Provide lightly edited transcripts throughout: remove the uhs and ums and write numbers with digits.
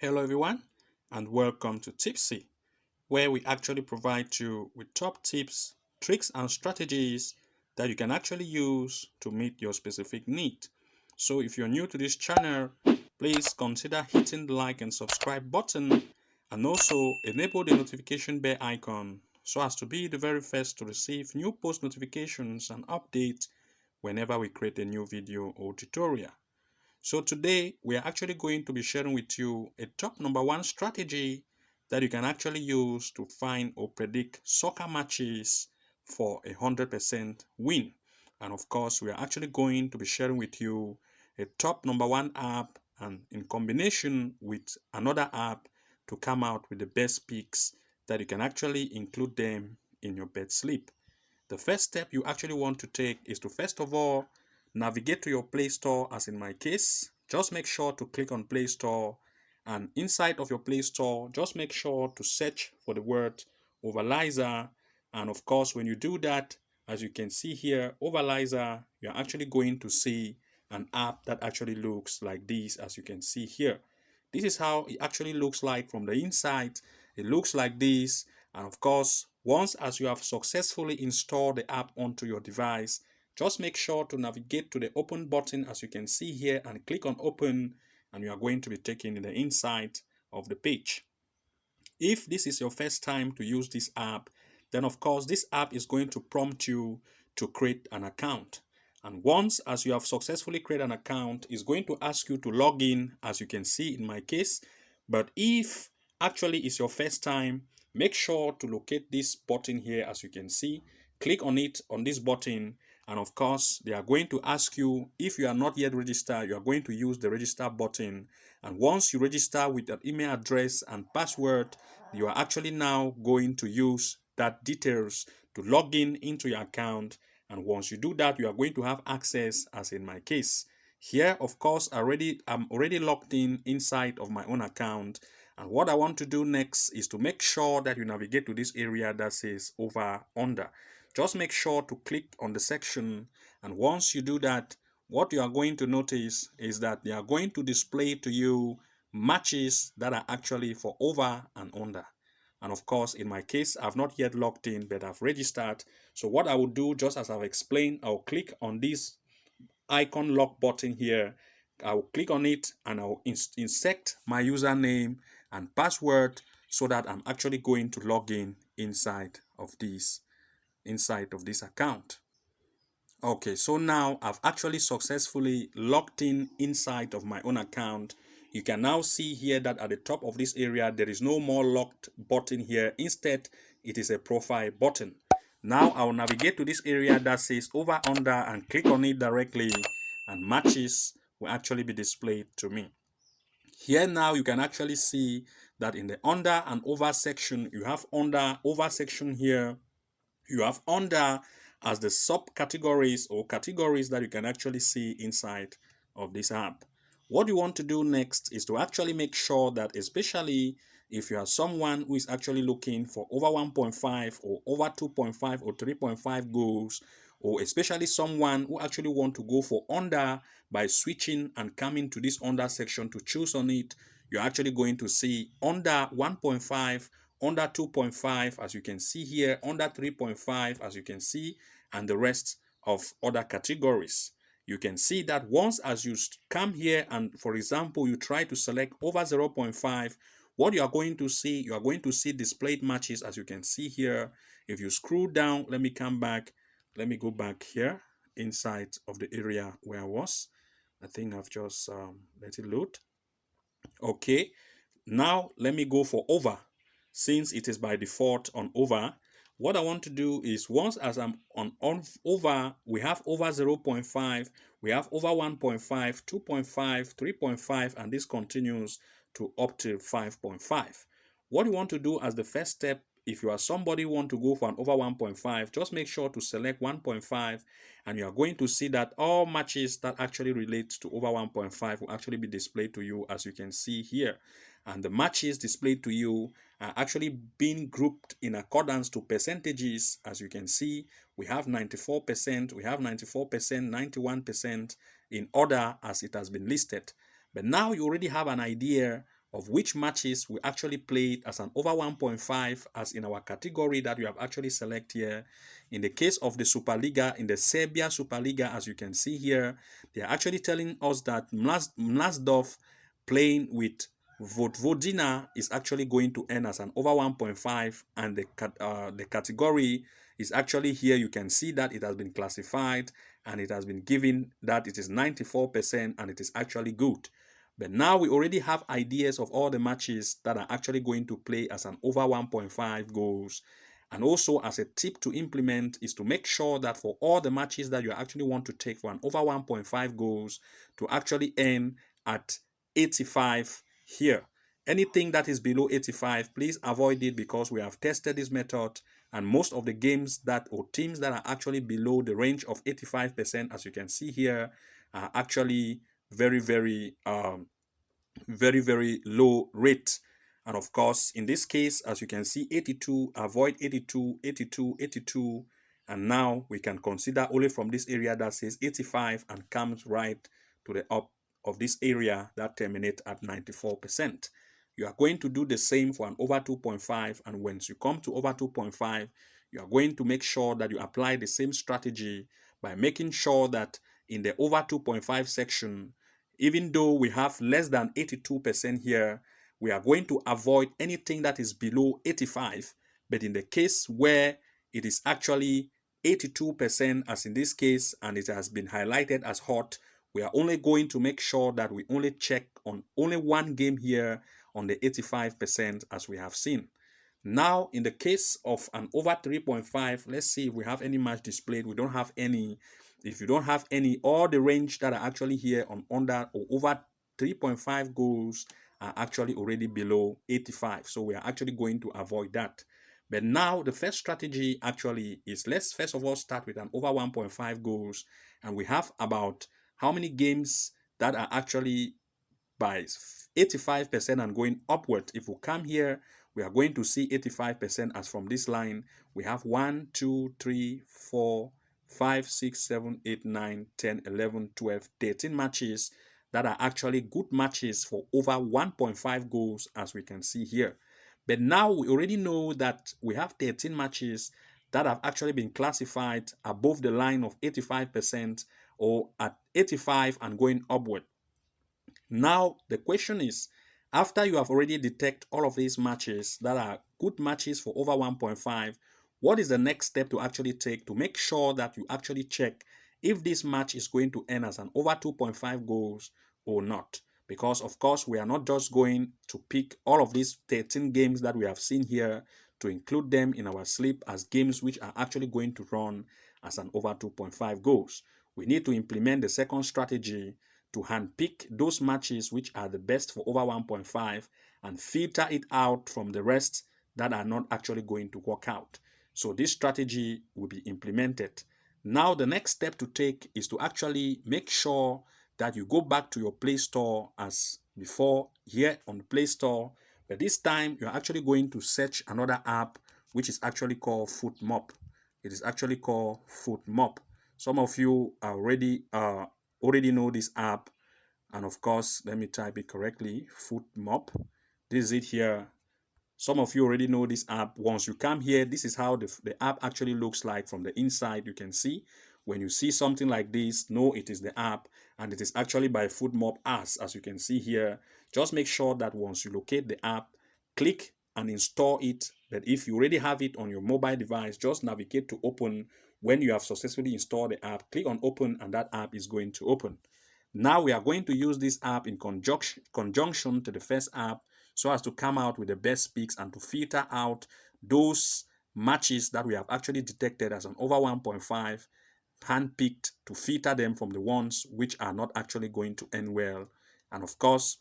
Hello everyone and welcome to Tipsy, where we actually provide you with top tips, tricks and strategies that you can actually use to meet your specific need. So if you're new to this channel, please consider hitting the like and subscribe button and also enable the notification bell icon so as to be the very first to receive new post notifications and updates whenever we create a new video or tutorial. So today we are actually going to be sharing with you a top number one strategy that you can actually use to find or predict soccer matches for 100% win. And of course, we are actually going to be sharing with you a top number one app and in combination with another app to come out with the best picks that you can actually include them in your bed sleep. The first step you actually want to take is to first of all navigate to your Play Store, as in my case. Just make sure to click on Play Store, and inside of your Play Store, just make sure to search for the word Overlizer. And of course, when you do that, as you can see here, Overlizer, you're actually going to see an app that actually looks like this, as you can see here. This is how it actually looks like from the inside. It looks like this, and of course, once as you have successfully installed the app onto your device, just make sure to navigate to the open button, as you can see here, and click on open, and you are going to be taken in the inside of the page. If this is your first time to use this app, then of course this app is going to prompt you to create an account. And once as you have successfully created an account, it's going to ask you to log in, as you can see in my case. But if actually it's your first time, make sure to locate this button here, as you can see. Click on it, on this button, and of course they are going to ask you, if you are not yet registered, you are going to use the register button. And once you register with an email address and password, you are actually now going to use that details to log in into your account. And once you do that, you are going to have access, as in my case. Here, of course, I'm already logged in inside of my own account. And what I want to do next is to make sure that you navigate to this area that says over under. Just make sure to click on the section. And once you do that, what you are going to notice is that they are going to display to you matches that are actually for over and under. And of course, in my case, I've not yet logged in, but I've registered. So what I will do, just as I've explained, I'll click on this icon lock button here. I'll click on it and I'll insert my username and password so that I'm actually going to log in inside of this account. Okay, so now I've actually successfully logged in inside of my own account. You can now see here that at the top of this area, there is no more locked button here. Instead, it is a profile button. Now I'll navigate to this area that says over under and click on it directly, and matches will actually be displayed to me. Here now you can actually see that in the under and over section, you have under, over section here, you have under as the subcategories or categories that you can actually see inside of this app. What you want to do next is to actually make sure that, especially if you are someone who is actually looking for over 1.5 or over 2.5 or 3.5 goals, or especially someone who actually want to go for under by switching and coming to this under section to choose on it, you're actually going to see under 1.5, under 2.5, as you can see here, under 3.5, as you can see, and the rest of other categories. You can see that once as you come here and, for example, you try to select over 0.5, what you are going to see displayed matches, as you can see here. If you scroll down, let me come back. Let me go back here inside of the area where I was. I think I've just let it load. Okay, now let me go for over. Since it is by default on over, what I want to do is, once as I'm on over, we have over 0.5, we have over 1.5, 2.5, 3.5, and this continues to up to 5.5. What you want to do as the first step, if you are somebody who want to go for an over 1.5, just make sure to select 1.5, and you are going to see that all matches that actually relate to over 1.5 will actually be displayed to you, as you can see here. And the matches displayed to you are actually being grouped in accordance to percentages. As you can see, we have 94%, we have 94%, 91% in order as it has been listed. But now you already have an idea of which matches we actually played as an over 1.5 as in our category that we have actually select here. In the case of the Superliga, in the Serbia Superliga, as you can see here, they are actually telling us that Mlazdov playing with Vojvodina is actually going to end as an over 1.5, and the category is actually here. You can see that it has been classified and it has been given that it is 94% and it is actually good. But now we already have ideas of all the matches that are actually going to play as an over 1.5 goals. And also, as a tip to implement is to make sure that for all the matches that you actually want to take for an over 1.5 goals to actually end at 85 here. Anything that is below 85, please avoid it, because we have tested this method and most of the games that or teams that are actually below the range of 85%, as you can see here, are actually very low rate. And of course, in this case, as you can see, 82, avoid 82, 82, 82, and now we can consider only from this area that says 85 and comes right to the up of this area that terminate at 94%. You are going to do the same for an over 2.5, and once you come to over 2.5, you are going to make sure that you apply the same strategy by making sure that in the over 2.5 section, even though we have less than 82% here, we are going to avoid anything that is below 85. But in the case where it is actually 82%, as in this case, and it has been highlighted as hot, we are only going to make sure that we only check on only one game here on the 85%, as we have seen. Now, in the case of an over 3.5, let's see if we have any match displayed. We don't have any. If you don't have any, all the range that are actually here on under or over 3.5 goals are actually already below 85. So we are actually going to avoid that. But now the first strategy actually is, let's first of all start with an over 1.5 goals. And we have about how many games that are actually by 85% and going upward. If we come here, we are going to see 85% as from this line. We have 1, 2, 3, 4, 5, 6, 7, 8, 9, 10, 11, 12, 13 matches that are actually good matches for over 1.5 goals, as we can see here. But now we already know that we have 13 matches that have actually been classified above the line of 85% or at 85 and going upward. Now, the question is, after you have already detected all of these matches that are good matches for over 1.5, what is the next step to actually take to make sure that you actually check if this match is going to end as an over 2.5 goals or not? Because, of course, we are not just going to pick all of these 13 games that we have seen here to include them in our slip as games which are actually going to run as an over 2.5 goals. We need to implement the second strategy to handpick those matches which are the best for over 1.5 and filter it out from the rest that are not actually going to work out. So this strategy will be implemented. Now the next step to take is to actually make sure that you go back to your Play Store as before here on the Play Store, but this time you're actually going to search another app which is actually called FootMop. It is actually called FootMop. Some of you are already know this app, and of course, let me type it correctly. FootMop. This is it here. Some of you already know this app. Once you come here, this is how the app actually looks like from the inside. You can see when you see something like this, know it is the app, and it is actually by FootMop as you can see here. Just make sure that once you locate the app, click and install it. But if you already have it on your mobile device, just navigate to open. When you have successfully installed the app, click on open and that app is going to open. Now we are going to use this app in conjunction to the first app so as to come out with the best picks and to filter out those matches that we have actually detected as an over 1.5, handpicked to filter them from the ones which are not actually going to end well. And of course,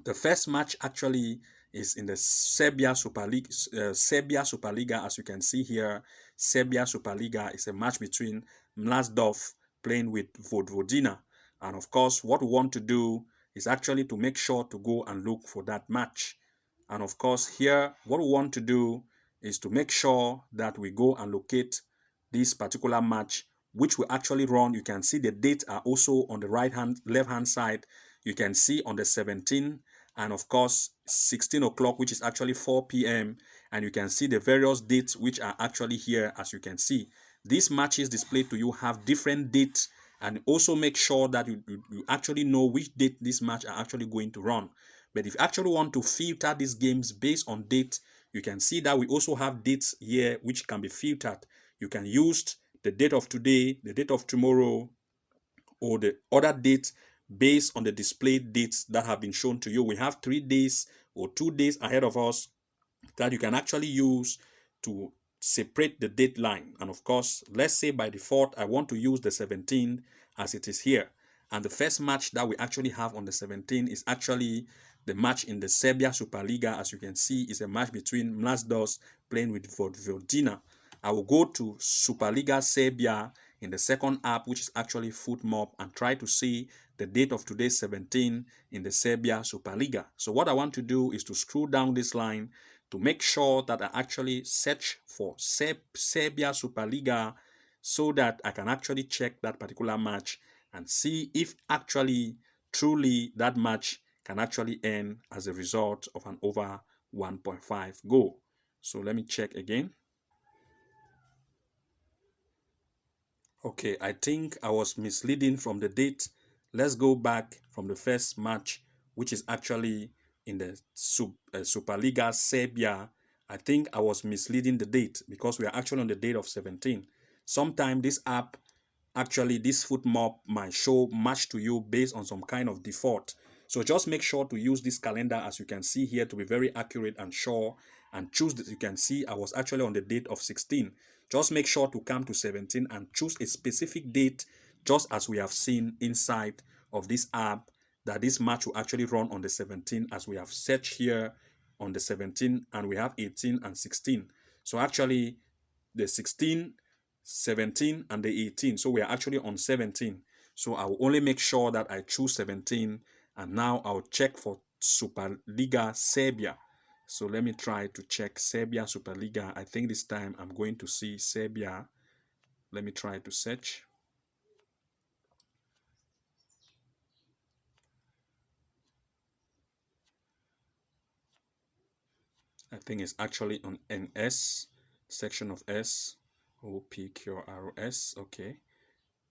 the first match actually is in the Serbia Superliga, as you can see here. Serbia Superliga is a match between Mlazdov playing with Vojvodina. And of course, what we want to do is actually to make sure to go and look for that match. And of course, here, what we want to do is to make sure that we go and locate this particular match, which will actually run. You can see the dates are also on the left hand side. You can see on the 17th and of course 16 o'clock, which is actually 4 p.m. And you can see the various dates which are actually here. As you can see, these matches displayed to you have different dates, and also make sure that you actually know which date this match are actually going to run. But if you actually want to filter these games based on date, you can see that we also have dates here which can be filtered. You can use the date of today, the date of tomorrow, or the other date based on the displayed dates that have been shown to you. We have 3 days or 2 days ahead of us that you can actually use to separate the deadline. And of course, let's say by default, I want to use the 17th as it is here. And the first match that we actually have on the 17th is actually the match in the Serbia Superliga. As you can see, is a match between Mladost playing with Vojvodina. I will go to Superliga Serbia in the second app, which is actually FootMob, and try to see the date of today's 17 in the Serbia Superliga. So what I want to do is to scroll down this line to make sure that I actually search for Serbia Superliga, so that I can actually check that particular match and see if actually truly that match can actually end as a result of an over 1.5 goal. So let me check again. Okay, I think I was misleading from the date. Let's go back from the first match, which is actually in the Superliga Serbia. I think I was misleading the date because we are actually on the date of 17. Sometime this app, actually this foot map might show match to you based on some kind of default. So just make sure to use this calendar, as you can see here, to be very accurate and sure, and choose this. You can see I was actually on the date of 16. Just make sure to come to 17 and choose a specific date, just as we have seen inside of this app, that this match will actually run on the 17th, as we have searched here on the 17th, and we have 18 and 16. So actually the 16, 17, and the 18. So we are actually on 17. So I will only make sure that I choose 17, and now I'll check for Superliga Serbia. So let me try to check Serbia Superliga. I think this time I'm going to see Serbia. Let me try to search. I think it's actually on NS, section of S, OPQRS. Okay.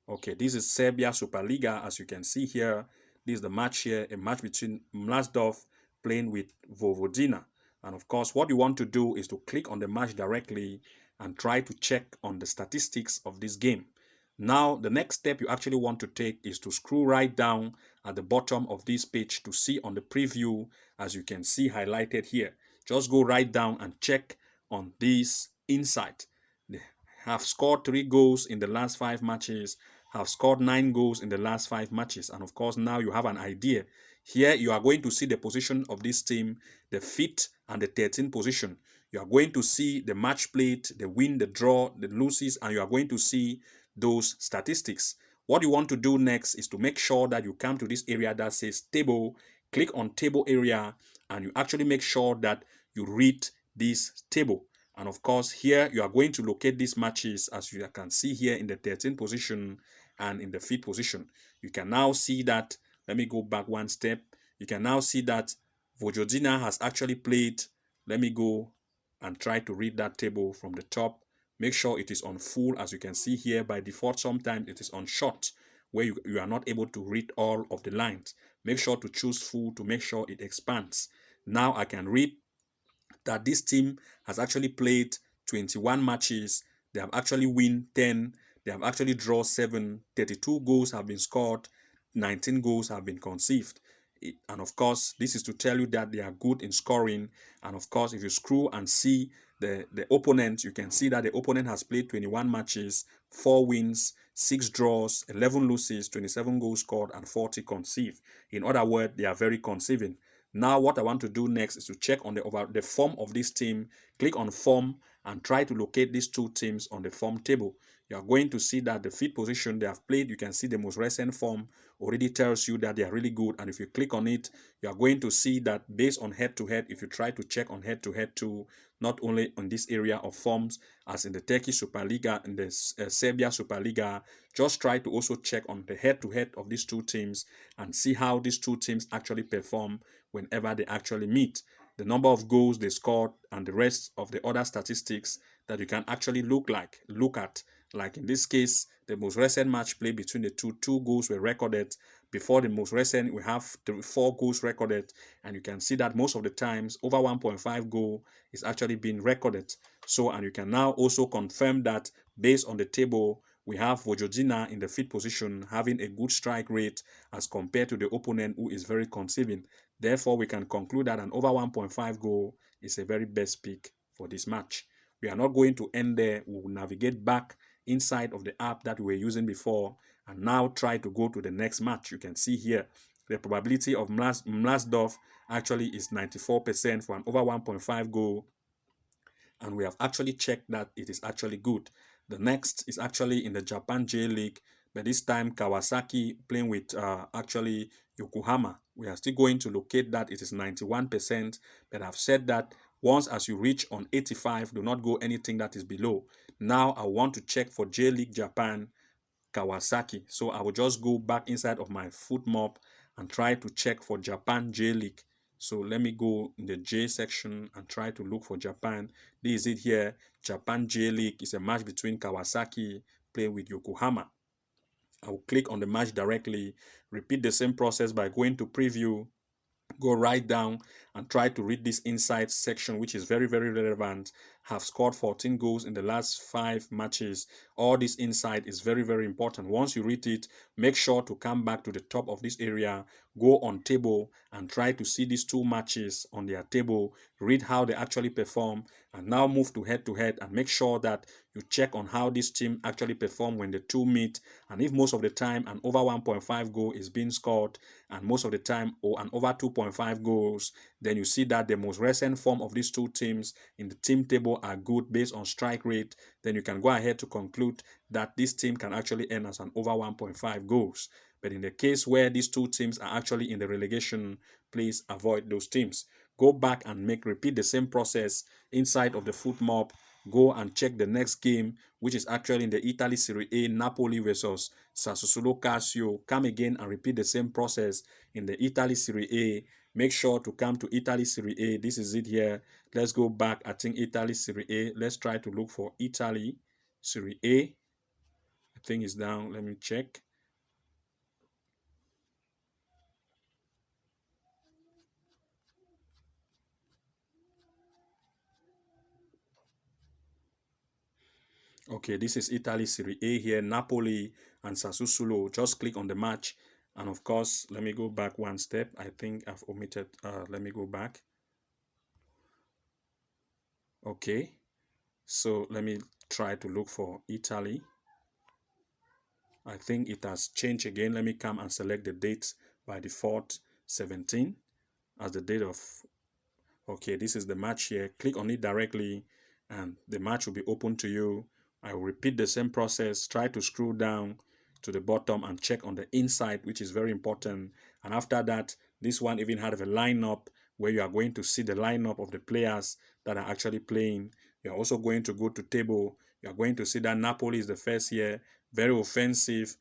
Okay, this is Serbia Superliga. As you can see here, this is the match here, a match between Mladost playing with Vojvodina. And of course, what you want to do is to click on the match directly and try to check on the statistics of this game. Now, the next step you actually want to take is to scroll right down at the bottom of this page to see on the preview, as you can see highlighted here. Just go right down and check on this insight. They have scored 3 goals in the last 5 matches, have scored 9 goals in the last 5 matches. And of course, now you have an idea. Here, you are going to see the position of this team, the fifth and the 13th position. You are going to see the match played, the win, the draw, the losses, and you are going to see those statistics. What you want to do next is to make sure that you come to this area that says table, click on table area, and you actually make sure that you read this table. And of course, here you are going to locate these matches, as you can see here, in the 13th position and in the 5th position. You can now see that, let me go back one step. You can now see that Vojvodina has actually played. Let me go and try to read that table from the top. Make sure it is on full. As you can see here, by default, sometimes it is on short, where you are not able to read all of the lines. Make sure to choose full to make sure it expands. Now I can read that this team has actually played 21 matches. They have actually won 10. They have actually drawn 7. 32 goals have been scored. 19 goals have been conceived. And of course, this is to tell you that they are good in scoring. And of course, if you scroll and see the opponent, you can see that the opponent has played 21 matches, 4 wins, 6 draws, 11 losses, 27 goals scored, and 40 conceived. In other words, they are very conceiving. Now, what I want to do next is to check on the form of this team. Click on form and try to locate these two teams on the form table. you are going to see that the feet position they have played, you can see the most recent form already tells you that they are really good. And if you click on it, you are going to see that based on head-to-head, if you try to check on head-to-head too, not only on this area of forms as in the Turkish Superliga and the Serbia Superliga, just try to also check on the head-to-head of these two teams and see how these two teams actually perform whenever they actually meet. The number of goals they scored and the rest of the other statistics that you can actually look at. Like in this case, the most recent match play between the two goals were recorded. Before the most recent, we have 4 goals recorded, and you can see that most of the times over 1.5 goal is actually being recorded. So, and you can now also confirm that based on the table, we have Vojvodina in the fifth position having a good strike rate as compared to the opponent who is very conceiving. Therefore, we can conclude that an over 1.5 goal is a very best pick for this match. We are not going to end there. We will navigate back inside of the app that we were using before and now try to go to the next match. You can see here the probability of Mlasdorf actually is 94% for an over 1.5 goal, and we have actually checked that it is actually good. The next is actually in the Japan J League, but this time Kawasaki playing with actually Yokohama. We are still going to locate that it is 91%, but I've said that once as you reach on 85, do not go anything that is below. Now I want to check for J League Japan Kawasaki. So I will just go back inside of my foot map and try to check for Japan J League. So let me go in the J section and try to look for Japan. This is it here. Japan J League is a match between Kawasaki playing with Yokohama. I will click on the match directly, repeat the same process by going to preview, go right down and try to read this insights section, which is very, very relevant. Have scored 14 goals in the last 5 matches. All this insight is very, very important. Once you read it, make sure to come back to the top of this area, go on table and try to see these 2 matches on their table, read how they actually perform, and now move to head and make sure that you check on how this team actually perform when the two meet. And if most of the time an over 1.5 goal is being scored and most of the time or an over 2.5 goals, then you see that the most recent form of these two teams in the team table are good based on strike rate. Then you can go ahead to conclude that this team can actually end as an over 1.5 goals. But in the case where these two teams are actually in the relegation, please avoid those teams. Go back and repeat the same process inside of the foot map. Go and check the next game, which is actually in the Italy Serie A, Napoli versus Sassuolo Calcio. Come again and repeat the same process in the Italy Serie A. Make sure to come to Italy Serie A. This is it here. Let's go back. I think Italy Serie A. Let's try to look for Italy Serie A. I think it's down. Let me check. Okay, this is Italy Serie A here, Napoli and Sassuolo. Just click on the match. And of course, let me go back one step. I think I've omitted, let me go back. Okay, so let me try to look for Italy. I think it has changed again. Let me come and select the date by default, 17 as the date of. Okay, this is the match here. Click on it directly and the match will be open to you. I will repeat the same process. Try to scroll down to the bottom and check on the inside, which is very important. And after that, this one even had a lineup where you are going to see the lineup of the players that are actually playing. You are also going to go to table. You are going to see that Napoli is the first here, very offensive.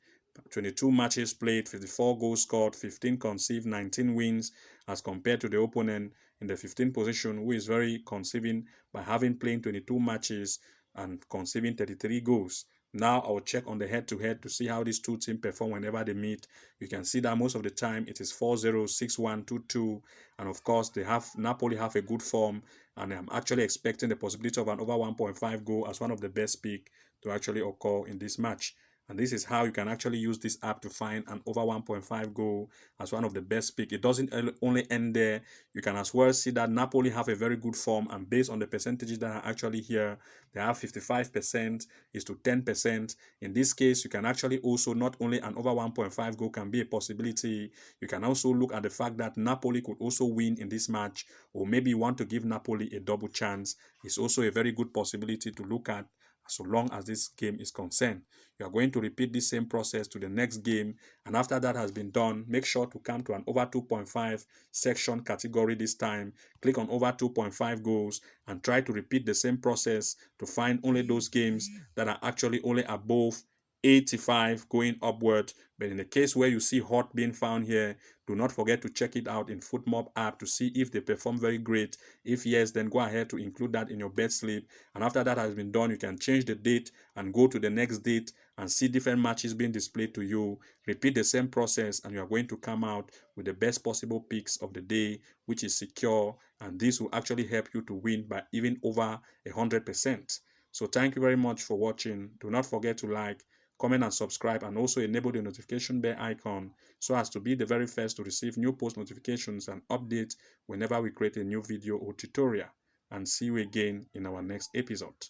22 matches played, 54 goals scored, 15 conceived, 19 wins as compared to the opponent in the 15th position, who is very conceiving by having played 22 matches and conceiving 33 goals. Now I'll check on the head-to-head to see how these two teams perform whenever they meet. You can see that most of the time it is 4-0, 6-1, 2-2, and of course they have Napoli have a good form, and I'm actually expecting the possibility of an over 1.5 goal as one of the best pick to actually occur in this match. And this is how you can actually use this app to find an over 1.5 goal as one of the best pick. It doesn't only end there. You can as well see that Napoli have a very good form, and based on the percentages that are actually here, they have 55% is to 10%. In this case, you can actually also not only an over 1.5 goal can be a possibility, you can also look at the fact that Napoli could also win in this match, or maybe you want to give Napoli a double chance. It's also a very good possibility to look at so long as this game is concerned. You are going to repeat this same process to the next game, and after that has been done, make sure to come to an over 2.5 section category this time. Click on over 2.5 goals and try to repeat the same process to find only those games that are actually only above 85 going upward. But in the case where you see hot being found here, do not forget to check it out in FootMob app to see if they perform very great. If yes, then go ahead to include that in your bet slip. And after that has been done, you can change the date and go to the next date and see different matches being displayed to you. Repeat the same process and you are going to come out with the best possible picks of the day, which is secure, and this will actually help you to win by even over 100%. So thank you very much for watching. Do not forget to like, comment and subscribe, and also enable the notification bell icon so as to be the very first to receive new post notifications and updates whenever we create a new video or tutorial. And see you again in our next episode.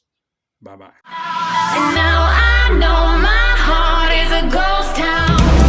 Bye bye. And now I know my heart is a ghost town.